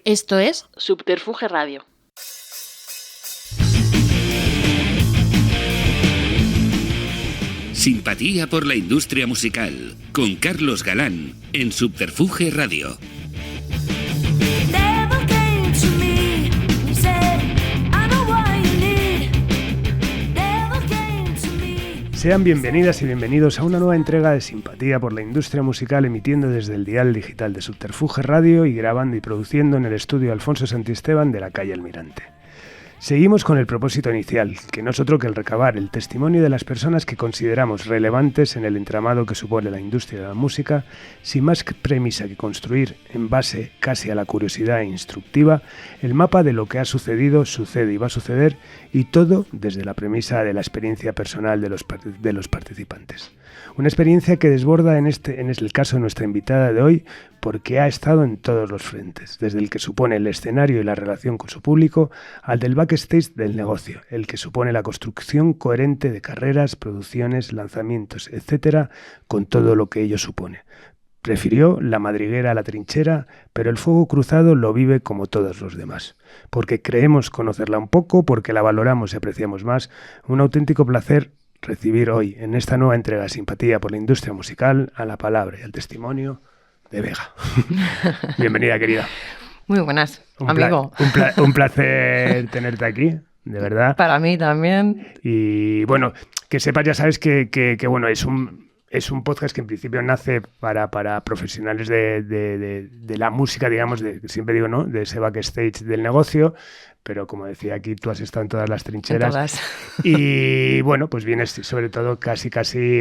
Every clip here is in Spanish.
Esto es Subterfuge Radio. Simpatía por la industria musical, con Carlos Galán, en Subterfuge Radio. Sean bienvenidas y bienvenidos a una nueva entrega de Simpatía por la industria musical, emitiendo desde el dial digital de Subterfuge Radio y grabando y produciendo en el estudio Alfonso Santisteban de la calle Almirante. Seguimos con el propósito inicial, que no es otro que el recabar el testimonio de las personas que consideramos relevantes en el entramado que supone la industria de la música, sin más premisa que construir, en base casi a la curiosidad instructiva, el mapa de lo que ha sucedido, sucede y va a suceder, y todo desde la premisa de la experiencia personal de los participantes. Una experiencia que desborda en el caso de nuestra invitada de hoy, porque ha estado en todos los frentes, desde el que supone el escenario y la relación con su público, al del backstage del negocio, el que supone la construcción coherente de carreras, producciones, lanzamientos, etcétera, con todo lo que ello supone. Prefirió la madriguera a la trinchera, pero el fuego cruzado lo vive como todos los demás. Porque creemos conocerla un poco, porque la valoramos y apreciamos más, un auténtico placer recibir hoy, en esta nueva entrega de Simpatía por la industria musical, a la palabra y al testimonio de Vega. Bienvenida, querida. Muy buenas, amigo. Un placer tenerte aquí, de verdad. Para mí también. Y bueno, que sepas, ya sabes que bueno, es un podcast que en principio nace para profesionales de la música, digamos, siempre digo, ¿no?, de ese backstage del negocio, pero como decía aquí, tú has estado en todas las trincheras. En todas. Y bueno, pues vienes sobre todo casi,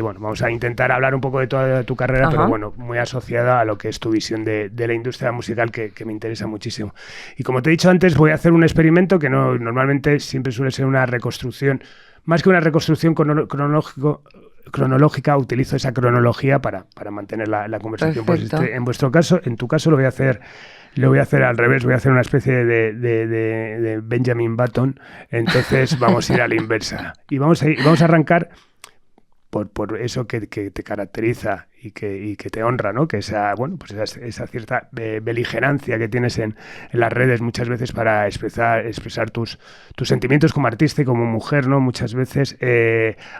bueno, vamos a intentar hablar un poco de toda tu carrera, pero bueno, muy asociada a lo que es tu visión de la industria musical, que me interesa muchísimo. Y como te he dicho antes, voy a hacer un experimento que normalmente siempre suele ser una reconstrucción, más que una reconstrucción cronológica, utilizo esa cronología para mantener la conversación. Pues en tu caso lo voy a hacer al revés, voy a hacer una especie de Benjamin Button, entonces vamos a ir a la inversa. Y vamos a arrancar por eso que te caracteriza y que te honra, ¿no? Que esa esa cierta beligerancia que tienes en las redes muchas veces para expresar tus sentimientos como artista y como mujer, ¿no? Muchas veces.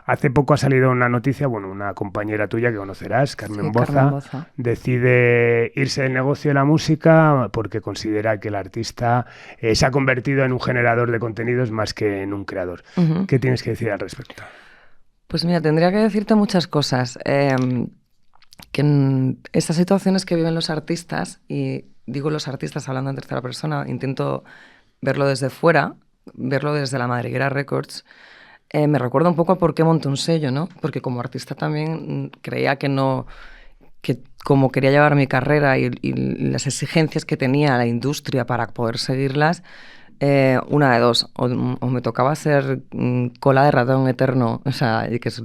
Hace poco ha salido una noticia, una compañera tuya que conocerás, Carmen Boza, decide irse del negocio de la música porque considera que el artista se ha convertido en un generador de contenidos más que en un creador. Uh-huh. ¿Qué tienes que decir al respecto? Pues mira, tendría que decirte muchas cosas. Que en estas situaciones que viven los artistas, y digo los artistas hablando en tercera persona, intento verlo desde fuera, verlo desde la Madriguera Records, me recuerda un poco a por qué monté un sello, ¿no? Porque como artista también creía que como quería llevar mi carrera y las exigencias que tenía la industria para poder seguirlas, una de dos, o me tocaba ser cola de ratón eterno, o sea, que es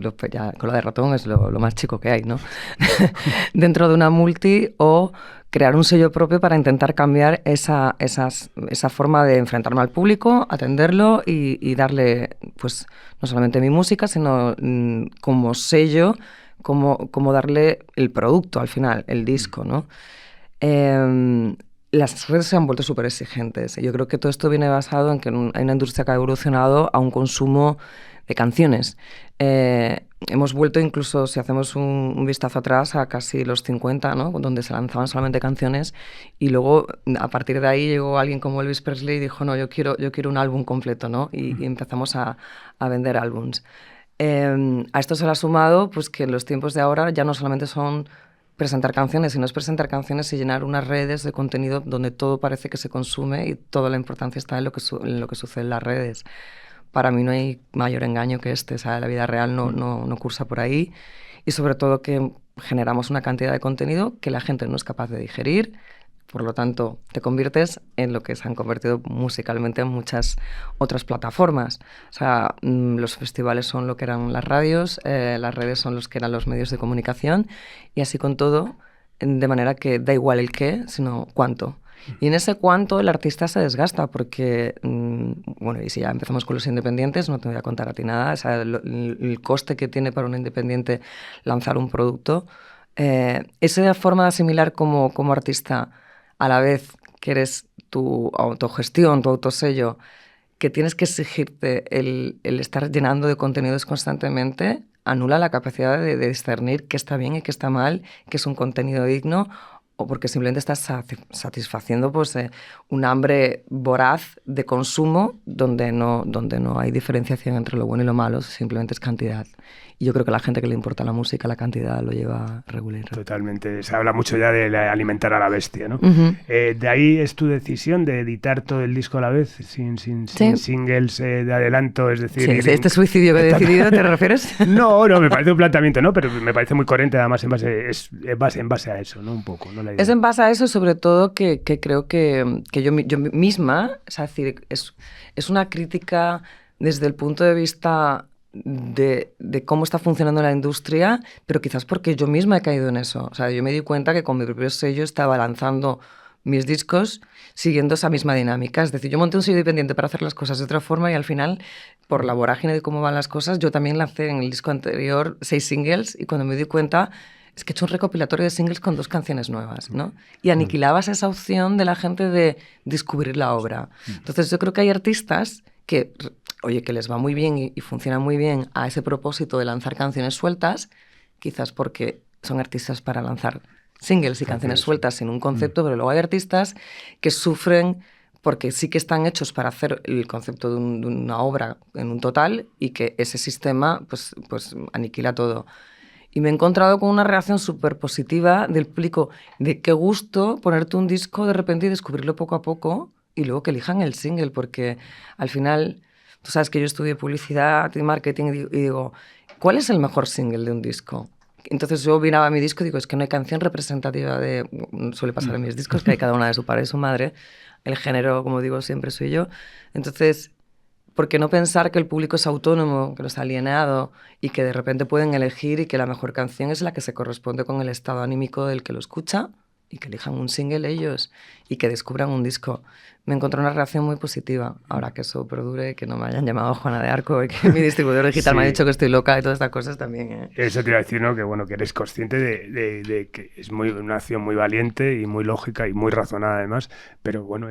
cola de ratón es lo más chico que hay, ¿no? Dentro de una multi, o crear un sello propio para intentar cambiar esa forma de enfrentarme al público, atenderlo y darle, pues, no solamente mi música, sino como sello, como darle el producto al final, el disco, ¿no? Las redes se han vuelto súper exigentes. Yo creo que todo esto viene basado en que hay una industria que ha evolucionado a un consumo de canciones. Hemos vuelto incluso, si hacemos un vistazo atrás, a casi los 50, ¿no?, donde se lanzaban solamente canciones, y luego a partir de ahí llegó alguien como Elvis Presley y dijo, no, yo quiero un álbum completo, ¿no? Y empezamos a vender álbums. A esto se le ha sumado pues, que en los tiempos de ahora ya no solamente son presentar canciones, sino es presentar canciones y llenar unas redes de contenido donde todo parece que se consume y toda la importancia está en lo que sucede en las redes. Para mí no hay mayor engaño que este, o sea, la vida real no cursa por ahí, y sobre todo que generamos una cantidad de contenido que la gente no es capaz de digerir. Por lo tanto, te conviertes en lo que se han convertido musicalmente en muchas otras plataformas. O sea, los festivales son lo que eran las radios, las redes son los que eran los medios de comunicación, y así con todo, de manera que da igual el qué, sino cuánto. Y en ese cuánto el artista se desgasta porque, bueno, y si ya empezamos con los independientes, no te voy a contar a ti nada, o sea, el coste que tiene para un independiente lanzar un producto, esa forma de asimilar como artista, a la vez que eres tu autogestión, tu autosello, que tienes que exigirte el estar llenando de contenidos constantemente, anula la capacidad de discernir qué está bien y qué está mal, qué es un contenido digno, o porque simplemente estás satisfaciendo pues, un hambre voraz de consumo donde no hay diferenciación entre lo bueno y lo malo, simplemente es cantidad. Y yo creo que a la gente que le importa la música, la cantidad lo lleva regular. Totalmente. Se habla mucho ya de alimentar a la bestia, ¿no? Uh-huh. De ahí es tu decisión de editar todo el disco a la vez, sin singles de adelanto, es decir... Sí, este suicidio que he decidido, ¿te refieres? No, me parece un planteamiento, ¿no? Pero me parece muy coherente, además, en base a eso, ¿no? Un poco, ¿no? Es en base a eso, sobre todo, que creo que yo misma, es decir, es una crítica desde el punto de vista de cómo está funcionando la industria, pero quizás porque yo misma he caído en eso. O sea, yo me di cuenta que con mi propio sello estaba lanzando mis discos siguiendo esa misma dinámica. Es decir, yo monté un sello independiente para hacer las cosas de otra forma y al final, por la vorágine de cómo van las cosas, yo también lancé en el disco anterior 6 singles y cuando me di cuenta es que he hecho un recopilatorio de singles con 2 canciones nuevas, ¿no? Y aniquilabas esa opción de la gente de descubrir la obra. Entonces yo creo que hay artistas que, oye, que les va muy bien y funciona muy bien a ese propósito de lanzar canciones sueltas, quizás porque son artistas para lanzar singles y canciones sueltas sin un concepto, pero luego hay artistas que sufren porque sí que están hechos para hacer el concepto de una obra en un total y que ese sistema pues aniquila todo. Y me he encontrado con una reacción súper positiva del público, de qué gusto ponerte un disco de repente y descubrirlo poco a poco y luego que elijan el single, porque al final, tú sabes que yo estudié publicidad y marketing y digo, ¿cuál es el mejor single de un disco? Entonces yo miraba mi disco y digo, es que no hay canción representativa de... Suele pasar en mis discos, que hay cada una de su padre y su madre. El género, como digo, siempre soy yo. Entonces, ¿por qué no pensar que el público es autónomo, que no está alienado y que de repente pueden elegir y que la mejor canción es la que se corresponde con el estado anímico del que lo escucha y que elijan un single ellos y que descubran un disco? Me encontré una reacción muy positiva. Ahora que eso perdure, que no me hayan llamado Juana de Arco y que mi distribuidor digital me ha dicho que estoy loca y todas estas cosas también. Eso te iba a decir, ¿no? Que eres consciente de que es una acción muy valiente y muy lógica y muy razonada además, pero bueno,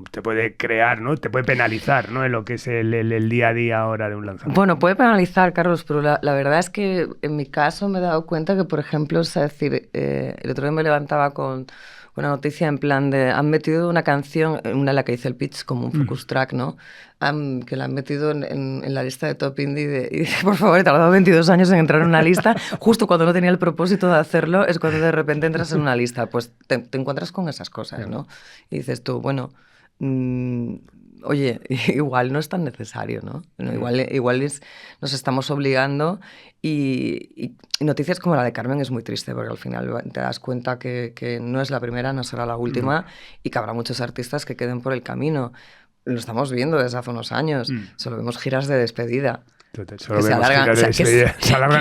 te puede crear, ¿no? Te puede penalizar, ¿no? En lo que es el día a día ahora de un lanzamiento. Bueno, puede penalizar, Carlos, pero la verdad es que en mi caso me he dado cuenta que, por ejemplo, es decir, el otro día me levantaba con una noticia en plan de han metido una canción, una de la que hice el pitch como un focus track, ¿no? Que la han metido en la lista de Top Indie y dice, por favor, he tardado 22 años en entrar en una lista, justo cuando no tenía el propósito de hacerlo, es cuando de repente entras en una lista. Pues te encuentras con esas cosas, ¿no? Y dices tú, bueno, oye, igual no es tan necesario, ¿no? Igual nos estamos obligando y noticias como la de Carmen es muy triste porque al final te das cuenta que no es la primera, no será la última y que habrá muchos artistas que queden por el camino. Lo estamos viendo desde hace unos años. Solo vemos giras de despedida. Solo se alargan en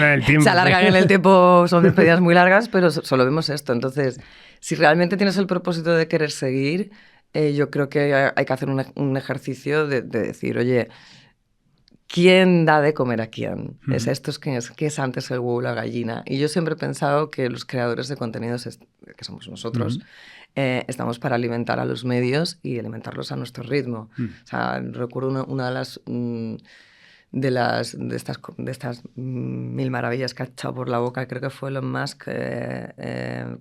el tiempo. Se alargan en el tiempo, son despedidas muy largas, pero solo vemos esto. Entonces, si realmente tienes el propósito de querer seguir, yo creo que hay que hacer un ejercicio de decir, oye, ¿quién da de comer a quién? ¿Es esto qué es antes el huevo o la gallina? Y yo siempre he pensado que los creadores de contenidos, que somos nosotros, estamos para alimentar a los medios y alimentarlos a nuestro ritmo. O sea, recuerdo una de estas mil maravillas que ha echado por la boca, creo que fue Elon Musk,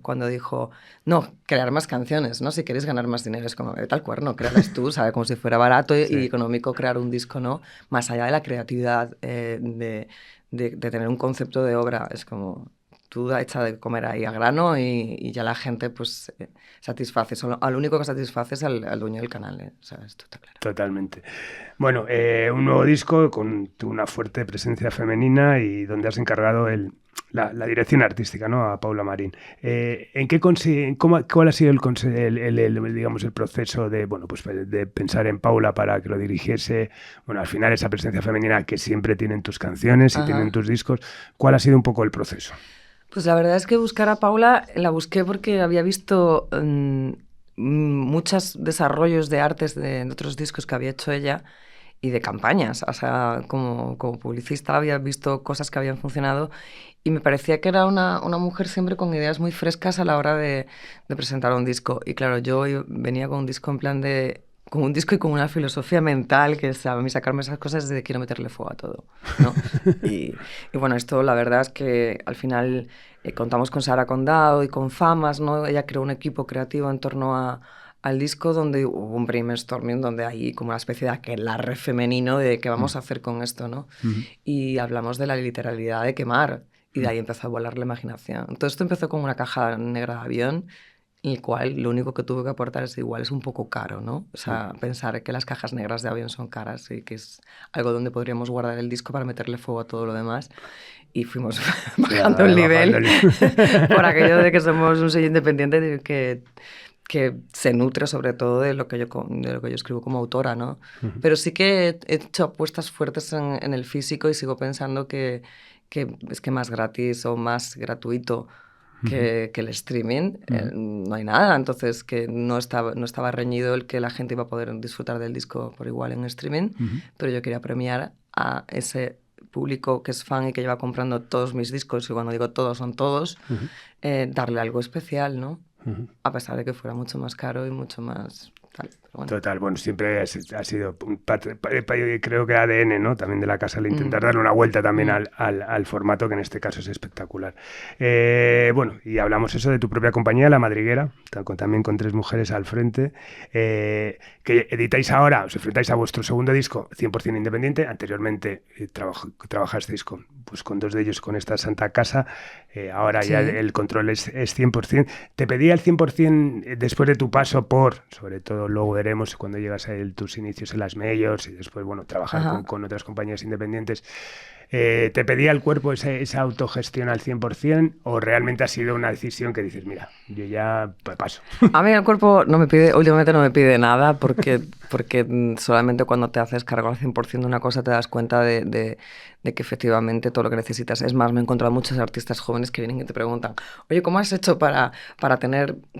cuando dijo, no, crear más canciones, ¿no? Si queréis ganar más dinero, es como, tal cuerno, créalas tú, ¿sabes? Como si fuera barato y económico crear un disco, ¿no? Más allá de la creatividad, de tener un concepto de obra, es como... tú echa de comer ahí a grano y ya la gente pues satisface. Al único que satisface es al dueño del canal, o sea, esto está claro. Totalmente. Bueno, un nuevo disco con una fuerte presencia femenina y donde has encargado la dirección artística, ¿no? A Paula Marín. ¿Cuál ha sido digamos, el proceso de pensar en Paula para que lo dirigiese? Bueno, al final esa presencia femenina que siempre tienen tus canciones y tienen tus discos. ¿Cuál ha sido un poco el proceso? Pues la verdad es que buscar a Paula la busqué porque había visto muchos desarrollos de artes de otros discos que había hecho ella y de campañas. O sea, como publicista había visto cosas que habían funcionado y me parecía que era una mujer siempre con ideas muy frescas a la hora de presentar un disco. Y claro, yo venía con un disco en plan de... con un disco y con una filosofía mental que es a mí sacarme esas cosas de quiero meterle fuego a todo, ¿no? y bueno, esto la verdad es que al final contamos con Sara Condado y con Famas, ¿no? Ella creó un equipo creativo en torno al disco donde hubo un brainstorming donde hay como una especie de aquelarre femenino de qué vamos a hacer con esto, ¿no? Y hablamos de la literalidad de quemar y de ahí empezó a volar la imaginación. Todo esto empezó con una caja negra de avión en el cual lo único que tuve que aportar es igual es un poco caro, ¿no? O sea, pensar que las cajas negras de avión son caras y que es algo donde podríamos guardar el disco para meterle fuego a todo lo demás. Y fuimos bajando el nivel por aquello de que somos un sello independiente que se nutre sobre todo de lo que yo escribo como autora, ¿no? Pero sí que he hecho apuestas fuertes en el físico y sigo pensando que es que más gratis o más gratuito que el streaming, no hay nada. Entonces, que no estaba reñido el que la gente iba a poder disfrutar del disco por igual en streaming, pero yo quería premiar a ese público que es fan y que lleva comprando todos mis discos, y cuando digo todos son todos, darle algo especial, ¿no? A pesar de que fuera mucho más caro y mucho más... Tal, pero bueno. Total, bueno, siempre ha sido, creo que ADN, ¿no? También de la casa, el intentar darle una vuelta también al formato, que en este caso es espectacular. Bueno, y hablamos eso de tu propia compañía, La Madriguera, también con 3 mujeres al frente, que editáis ahora, os enfrentáis a vuestro segundo disco 100% independiente. Anteriormente trabajasteis con 2 de ellos con esta Santa Casa, ahora ya el control es 100%. Te pedía el 100% después de tu paso por, sobre todo luego veremos cuando llegas a tus inicios en las majors y después, bueno, trabajar con otras compañías independientes. ¿Te pedía el cuerpo esa autogestión al 100% o realmente ha sido una decisión que dices, mira, yo ya paso? A mí el cuerpo últimamente no me pide nada porque solamente cuando te haces cargo al 100% de una cosa te das cuenta de que efectivamente todo lo que necesitas. Es más, me he encontrado muchos artistas jóvenes que vienen y te preguntan, oye, ¿cómo has hecho para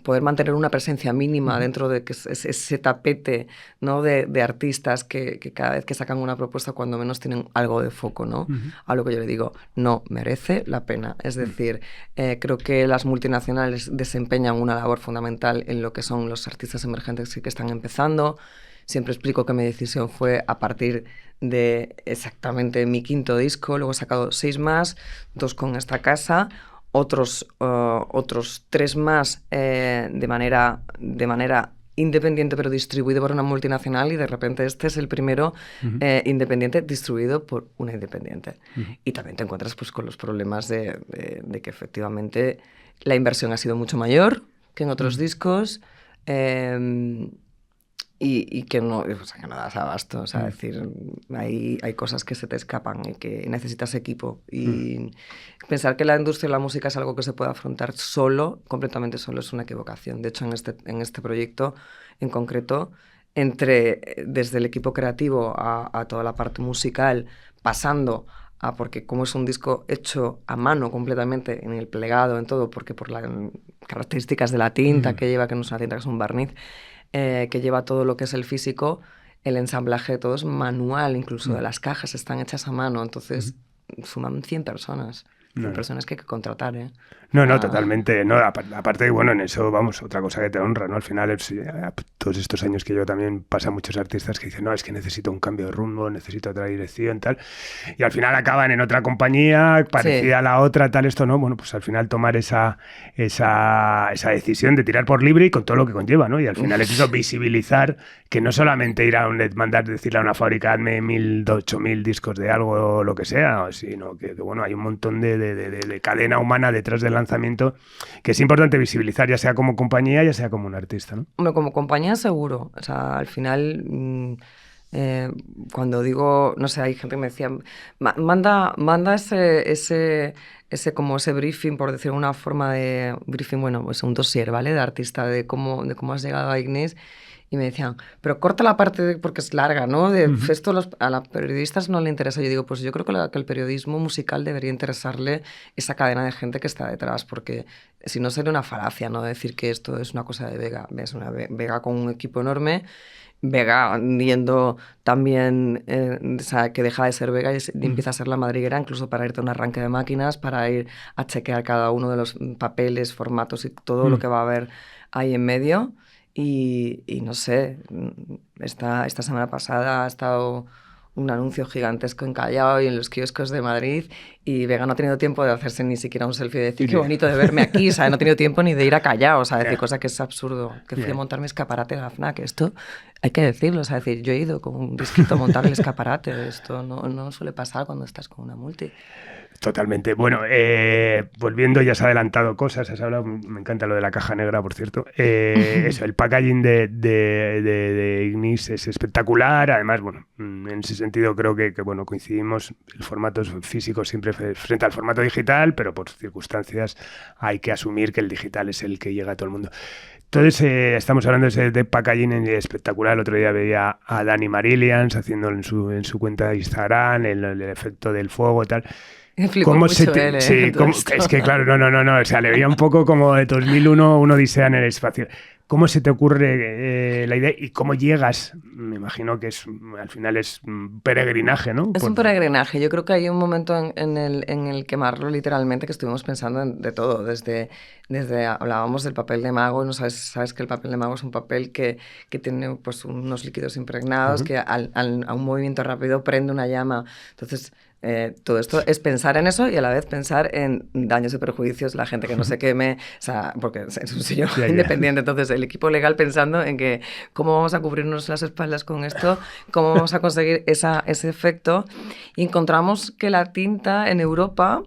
poder mantener una presencia mínima dentro de que ese tapete, ¿no? de artistas que cada vez que sacan una propuesta cuando menos tienen algo de foco, ¿no? A lo que yo le digo, no merece la pena. Es decir, creo que las multinacionales desempeñan una labor fundamental en lo que son los artistas emergentes que están empezando. Siempre explico que mi decisión fue a partir de exactamente mi 5º disco, luego he sacado 6 más, 2 con esta casa, otros 3 más de manera independiente pero distribuido por una multinacional, y de repente este es el primero independiente distribuido por una independiente. Y también te encuentras pues con los problemas de que efectivamente la inversión ha sido mucho mayor que en otros discos, y que no das abasto. O sea, decir, hay cosas que se te escapan y que necesitas equipo. Y pensar que la industria de la música es algo que se puede afrontar completamente solo, es una equivocación. De hecho, en este proyecto en concreto, desde el equipo creativo a toda la parte musical, pasando porque como es un disco hecho a mano completamente, en el plegado, en todo, porque por las características de la tinta que lleva, que no es una tinta, que es un barniz, que lleva todo lo que es el físico, el ensamblaje de todo es manual, incluso de las cajas están hechas a mano, entonces suman 100 personas. Personas que hay que contratar, ¿eh? No, totalmente. No, aparte, bueno, en eso, vamos, otra cosa que te honra, ¿no? Al final, todos estos años que yo también pasa muchos artistas que dicen, no, es que necesito un cambio de rumbo, necesito otra dirección, tal. Y al final acaban en otra compañía, parecida a la otra, tal, esto, ¿no? Bueno, pues al final tomar esa decisión de tirar por libre y con todo lo que conlleva, ¿no? Y al final es eso, visibilizar que no solamente ir a decirle a una fábrica, hazme 1.000, 8.000 discos de algo o lo que sea, sino que bueno, hay un montón de cadena humana detrás del lanzamiento que es importante visibilizar, ya sea como compañía, ya sea como un artista, ¿no? Hombre, como compañía seguro. O sea, al final, cuando digo, no sé, hay gente que me decía, manda ese como ese briefing, por decirlo de una forma de briefing, bueno, pues un dossier, ¿vale? De artista, de cómo has llegado a Ignis. Y me decían, pero corta la parte porque es larga, ¿no? Esto a los periodistas no le interesa. Yo digo, pues yo creo que el periodismo musical debería interesarle esa cadena de gente que está detrás, porque si no sería una falacia, ¿no? Decir que esto es una cosa de Vega. Es una Vega con un equipo enorme, Vega yendo también, o sea, que deja de ser Vega y empieza a ser la madriguera, incluso para irte a un arranque de máquinas, para ir a chequear cada uno de los papeles, formatos y todo lo que va a haber ahí en medio. Y no sé, esta semana pasada ha estado un anuncio gigantesco en Callao y en los kioscos de Madrid, y Vega no ha tenido tiempo de hacerse ni siquiera un selfie y decir qué bonito de verme aquí, o sea, no ha tenido tiempo ni de ir a Callao, o sea, decir cosa que es absurdo, que fui a montar mi escaparate de la FNAC, esto hay que decirlo, o sea, decir, yo he ido con un disquito a montar el escaparate, esto no suele pasar cuando estás con una multi. Totalmente. Bueno, volviendo, ya has adelantado cosas, has hablado, me encanta lo de la caja negra, por cierto. Eso, el packaging de Ignis es espectacular. Además, bueno, en ese sentido creo que bueno, coincidimos. El formato físico siempre frente al formato digital, pero por circunstancias hay que asumir que el digital es el que llega a todo el mundo. Entonces, estamos hablando de packaging espectacular. El otro día veía a Dani Marillions haciéndolo en su cuenta de Instagram, el efecto del fuego y tal. ¿Cómo mucho él, sí, es que claro, no, o sea, le veía un poco como de 2001, una odisea en el espacio. ¿Cómo se te ocurre la idea y cómo llegas? Me imagino que al final es un peregrinaje, ¿no? Es un peregrinaje. Yo creo que hay un momento en el quemarlo literalmente que estuvimos pensando de todo. Desde hablábamos del papel de mago, ¿no? Sabes que el papel de mago es un papel que tiene pues unos líquidos impregnados, que a un movimiento rápido prende una llama. Entonces, todo esto es pensar en eso y a la vez pensar en daños y perjuicios, la gente que no se queme, o sea, porque es un sello independiente. Entonces, el equipo legal pensando en que cómo vamos a cubrirnos las espaldas con esto, cómo vamos a conseguir ese efecto. Y encontramos que la tinta en Europa,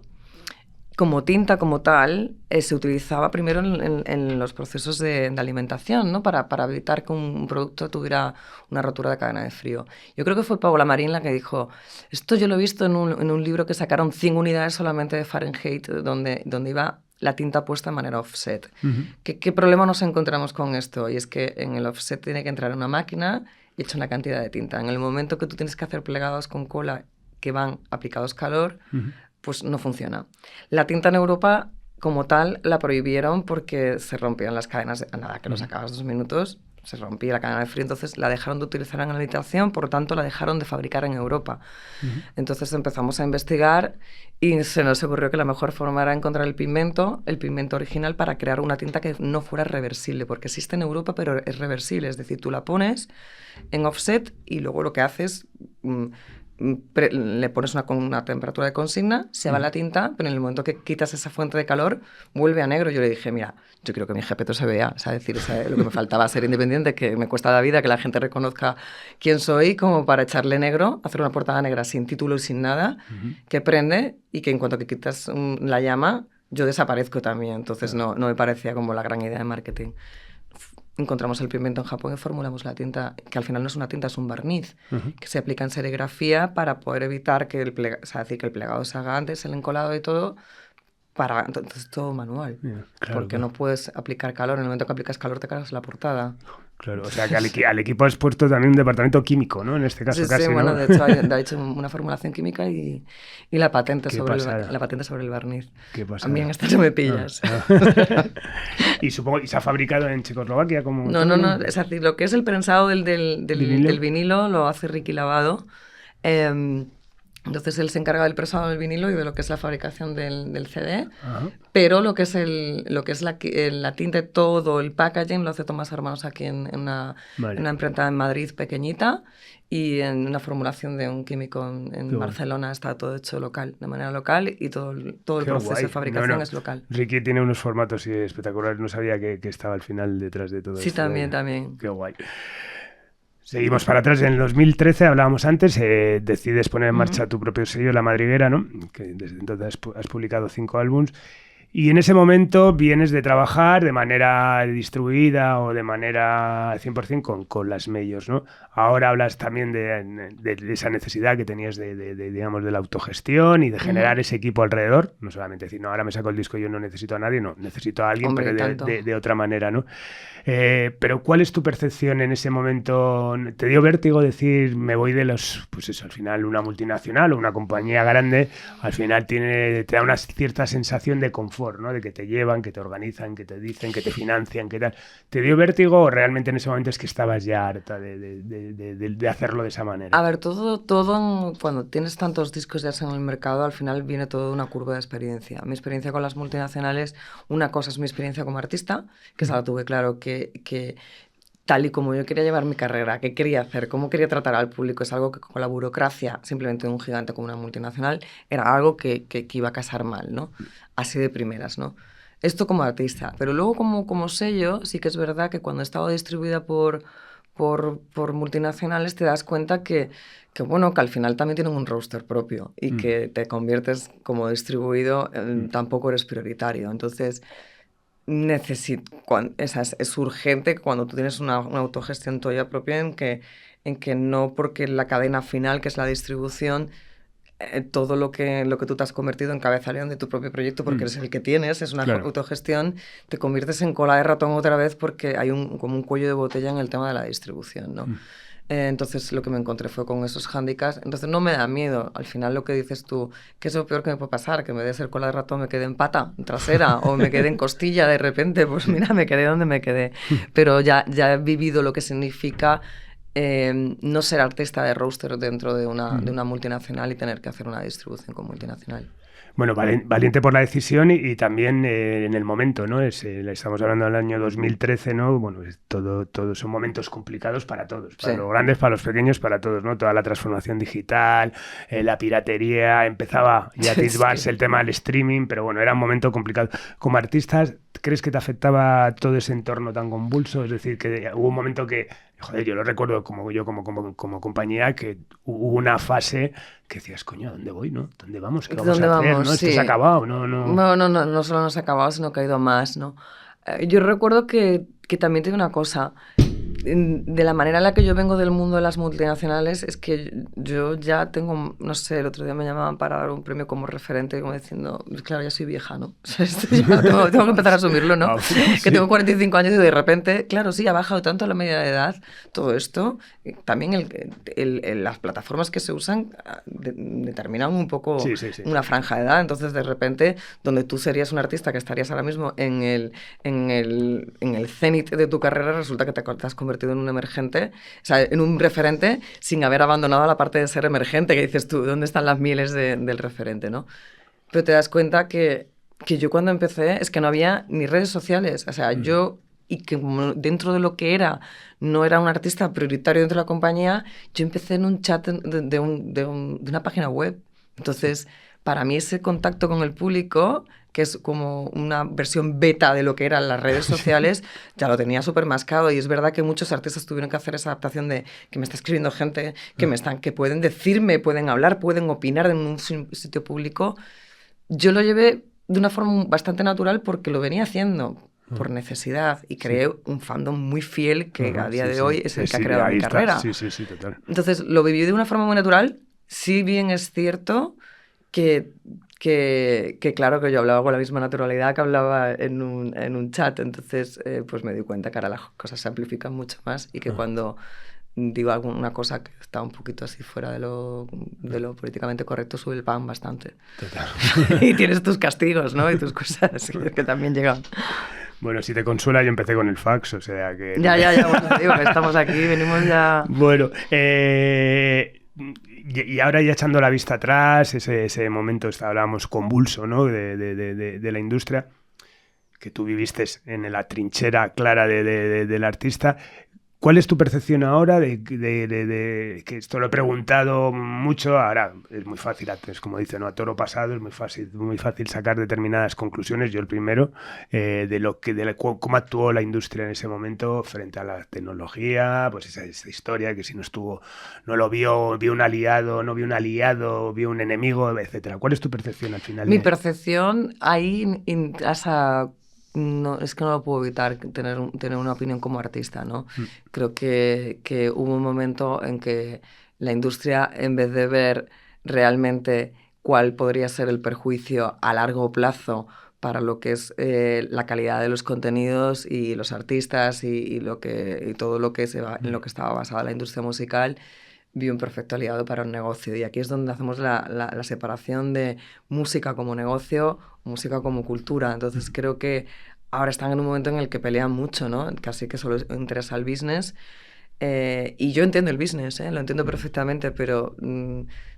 como tinta como tal, se utilizaba primero en los procesos de alimentación, ¿no? Para evitar que un producto tuviera una rotura de cadena de frío. Yo creo que fue Paula Marín la que dijo, esto yo lo he visto en un libro que sacaron 100 unidades solamente de Fahrenheit, donde iba la tinta puesta de manera offset. ¿Qué problema nos encontramos con esto? Y es que en el offset tiene que entrar una máquina y echa una cantidad de tinta. En el momento que tú tienes que hacer plegados con cola que van aplicados calor, pues no funciona. La tinta en Europa, como tal, la prohibieron porque se rompían las cadenas, nada, que lo sacabas 2 minutos, se rompía la cadena de frío, entonces la dejaron de utilizar en alimentación, por lo tanto la dejaron de fabricar en Europa. Entonces empezamos a investigar y se nos ocurrió que la mejor forma era encontrar el pigmento original para crear una tinta que no fuera reversible, porque existe en Europa, pero es reversible, es decir, tú la pones en offset y luego lo que haces... le pones una temperatura de consigna, se va la tinta, pero en el momento que quitas esa fuente de calor, vuelve a negro. Yo le dije, mira, yo quiero que mi jepeto se vea, o sea, decir, lo que me faltaba ser independiente, que me cuesta la vida, que la gente reconozca quién soy, como para echarle negro, hacer una portada negra sin título y sin nada, que prende y que en cuanto que quitas la llama, yo desaparezco también. Entonces no me parecía como la gran idea de marketing. Encontramos el pigmento en Japón y formulamos la tinta, que al final no es una tinta, es un barniz, que se aplica en serigrafía para poder evitar que el plegado se haga antes, el encolado y todo, entonces todo manual, porque no puedes aplicar calor, en el momento que aplicas calor te cargas la portada. Claro, o sea que al equipo has puesto también un departamento químico, ¿no? En este caso sí, casi, sí, ¿no? bueno, de hecho ha hecho una formulación química y la patente sobre el barniz. Qué pasada. También esta no me pillas. Y supongo que se ha fabricado en Checoslovaquia como... No, es decir, lo que es el prensado del vinilo lo hace Ricky Lavado. Entonces él se encarga del prensado del vinilo y de lo que es la fabricación del CD, pero lo que es la tinta y todo el packaging lo hace Tomás Hermanos aquí en una imprenta en Madrid pequeñita, y en una formulación de un químico en Barcelona está todo hecho local, de manera local, y todo el proceso de fabricación es local. Ricky tiene unos formatos espectaculares, no sabía que estaba al final detrás de todo esto. Sí, también. Qué guay. Seguimos para atrás. En el 2013, hablábamos antes, decides poner en marcha tu propio sello, La Madriguera, ¿no? Que desde entonces has publicado 5 álbums. Y en ese momento vienes de trabajar de manera distribuida o de manera 100% con las majors, ¿no? Ahora hablas también de esa necesidad que tenías digamos, de la autogestión y de generar ese equipo alrededor. No solamente decir, no, ahora me saco el disco y yo no necesito a nadie, no, necesito a alguien, Hombre, pero de otra manera, ¿no? Pero ¿cuál es tu percepción en ese momento? ¿Te dio vértigo decir, me voy de los, pues eso, al final una multinacional o una compañía grande, al final te da una cierta sensación de confort, ¿no? De que te llevan, que te organizan, que te dicen, que te financian, que tal. ¿Te dio vértigo o realmente en ese momento es que estabas ya harta de hacerlo de esa manera? A ver, todo cuando tienes tantos discos ya en el mercado, al final viene todo de una curva de experiencia. Mi experiencia con las multinacionales, una cosa es mi experiencia como artista, que esa la tuve claro, que tal y como yo quería llevar mi carrera, qué quería hacer, cómo quería tratar al público, es algo que con la burocracia simplemente de un gigante como una multinacional era algo que iba a casar mal, ¿no? Así de primeras, ¿no? Esto como artista. Pero luego como sello, sí que es verdad que cuando he estado distribuida por multinacionales te das cuenta que bueno, que al final también tienen un roster propio y que te conviertes como distribuido, tampoco eres prioritario. Entonces, es urgente cuando tú tienes una autogestión tuya propia en que no porque la cadena final, que es la distribución, todo lo que tú te has convertido en cabeza león de tu propio proyecto porque eres el que tienes, es una autogestión, te conviertes en cola de ratón otra vez porque hay como un cuello de botella en el tema de la distribución, ¿no? Entonces lo que me encontré fue con esos hándicaps. Entonces no me da miedo. Al final lo que dices tú, ¿qué es lo peor que me puede pasar? Que en vez de ser cola de ratón me quedé en pata trasera o me quedé en costilla de repente. Pues mira, me quedé donde me quedé. Pero ya he vivido lo que significa no ser artista de roster dentro de una multinacional y tener que hacer una distribución con multinacional. Bueno, valiente por la decisión y también en el momento, ¿no? Estamos hablando del año 2013, ¿no? Bueno, todos son momentos complicados para todos, para los grandes, para los pequeños, para todos, ¿no? Toda la transformación digital, la piratería, empezaba ya a atisbarse el tema del streaming, pero bueno, era un momento complicado. Como artistas, ¿crees que te afectaba todo ese entorno tan convulso? Es decir, que hubo un momento que, joder, yo lo recuerdo como compañía, que hubo una fase que decías, coño, ¿a dónde voy, no? ¿Dónde vamos? ¿Qué vamos a hacer? ¿No? Sí. Esto se ha acabado, ¿no? No solo no se ha acabado, sino que ha ido más, ¿no? Yo recuerdo que también tiene una cosa. De la manera en la que yo vengo del mundo de las multinacionales es que yo ya tengo, no sé, el otro día me llamaban para dar un premio como referente, como diciendo, claro, ya soy vieja, ¿no? Ya tengo que empezar a asumirlo, ¿no? Sí. Que tengo 45 años y de repente, claro, sí, ha bajado tanto la media de edad, todo esto. También las plataformas que se usan determinan un poco una franja de edad, entonces de repente, donde tú serías un artista que estarías ahora mismo en el cenit de tu carrera, resulta que te has convertido en un emergente, o sea, en un referente sin haber abandonado la parte de ser emergente, que dices tú, ¿dónde están las mieles del referente, no? Pero te das cuenta que yo cuando empecé es que no había ni redes sociales, o sea, yo, y que dentro de lo que era, no era un artista prioritario dentro de la compañía, yo empecé en un chat de una página web. Entonces, para mí ese contacto con el público, que es como una versión beta de lo que eran las redes sociales, ya lo tenía súper mascado. Y es verdad que muchos artistas tuvieron que hacer esa adaptación de que me está escribiendo gente, que pueden decirme, pueden hablar, pueden opinar en un sitio público. Yo lo llevé de una forma bastante natural porque lo venía haciendo por necesidad y creé un fandom muy fiel que a día de hoy es el que ha creado mi carrera. Sí, total. Entonces lo viví de una forma muy natural. Si bien es cierto que claro que yo hablaba con la misma naturalidad que hablaba en un chat, entonces pues me di cuenta que ahora las cosas se amplifican mucho más y que cuando digo alguna cosa que está un poquito así fuera de lo políticamente correcto, sube el pan bastante. Total. Y tienes tus castigos, ¿no? Y tus cosas que también llegan. Bueno, si te consuela, yo empecé con el fax, o sea que... Ya, bueno, digo que estamos aquí, venimos ya... Bueno, y ahora ya echando la vista atrás, ese momento hablábamos convulso, ¿no? de la industria, que tú viviste en la trinchera clara del artista. ¿Cuál es tu percepción ahora de que esto lo he preguntado mucho? Ahora es muy fácil, antes, como dice, ¿no? A toro pasado es muy fácil sacar determinadas conclusiones. Yo el primero, cómo actuó la industria en ese momento frente a la tecnología, pues esa historia que si no estuvo, no lo vio un aliado, no vio un aliado, vio un enemigo, etcétera. ¿Cuál es tu percepción al final? Mi percepción ahí no, es que no lo puedo evitar tener una opinión como artista, ¿no? Creo que hubo un momento en que la industria, en vez de ver realmente cuál podría ser el perjuicio a largo plazo para lo que es la calidad de los contenidos y los artistas y todo lo que en lo que estaba basada la industria musical, vio un perfecto aliado para un negocio. Y aquí es donde hacemos la separación de música como negocio, música como cultura. Entonces creo que ahora están en un momento en el que pelean mucho, ¿no? Casi que solo interesa el business. Y yo entiendo el business, lo entiendo perfectamente, pero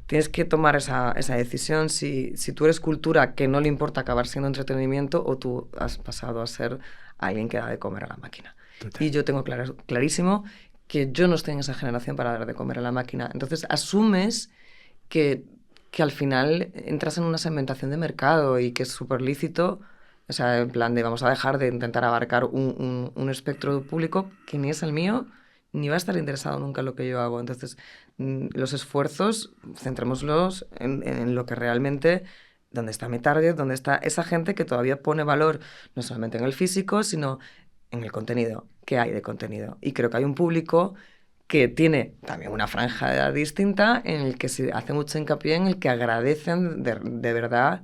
tienes que tomar esa decisión si tú eres cultura que no le importa acabar siendo entretenimiento o tú has pasado a ser alguien que da de comer a la máquina. Total. Y yo tengo clarísimo que yo no estoy en esa generación para dar de comer a la máquina. Entonces asumes que al final entras en una segmentación de mercado y que es súper lícito, o sea, en plan de vamos a dejar de intentar abarcar un espectro público que ni es el mío, ni va a estar interesado nunca en lo que yo hago. Entonces, los esfuerzos, centrémoslos en lo que realmente, donde está mi target, donde está esa gente que todavía pone valor no solamente en el físico, sino en el contenido. ¿Qué hay de contenido? Y creo que hay un público que tiene también una franja de edad distinta en el que se hace mucho hincapié en el que agradecen de verdad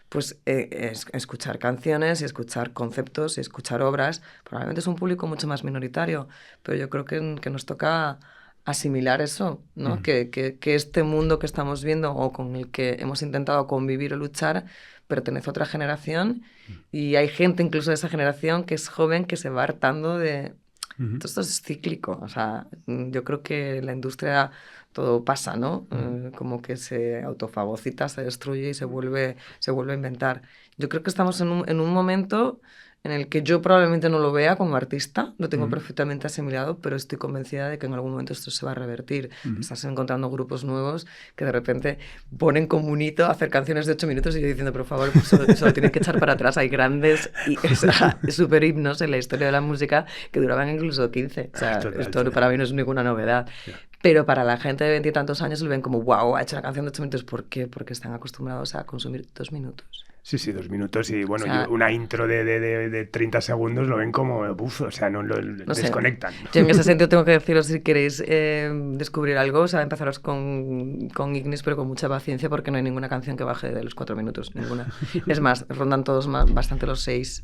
pues escuchar canciones y escuchar conceptos y escuchar obras. Probablemente es un público mucho más minoritario, pero yo creo que nos toca asimilar eso, ¿no? Que este mundo que estamos viendo o con el que hemos intentado convivir o luchar pertenece a otra generación y hay gente incluso de esa generación que es joven que se va hartando de... Todo esto es cíclico, o sea, yo creo que la industria todo pasa, ¿no? Como que se autofagocita, se destruye y se vuelve a inventar. Yo creo que estamos en un momento en el que yo probablemente no lo vea como artista, lo tengo perfectamente asimilado, pero estoy convencida de que en algún momento esto se va a revertir. Estás encontrando grupos nuevos que de repente ponen como un hito hacer canciones de 8 minutos y yo diciendo, por favor, pues solo tienen que echar para atrás. Hay grandes y super himnos en la historia de la música que duraban incluso 15. O sea, esto para mí no es ninguna novedad. Yeah. Pero para la gente de 20 y tantos años lo ven como, wow, ha hecho una canción de 8 minutos. ¿Por qué? Porque están acostumbrados a consumir 2 minutos. Sí, 2 minutos y bueno, o sea, una intro de 30 segundos lo ven como, o sea, no desconectan. Sé. Yo en ese sentido tengo que deciros, si queréis descubrir algo, o sea, empezaros con Ignis, pero con mucha paciencia, porque no hay ninguna canción que baje de los 4 minutos, ninguna. Es más, rondan todos bastante los 6.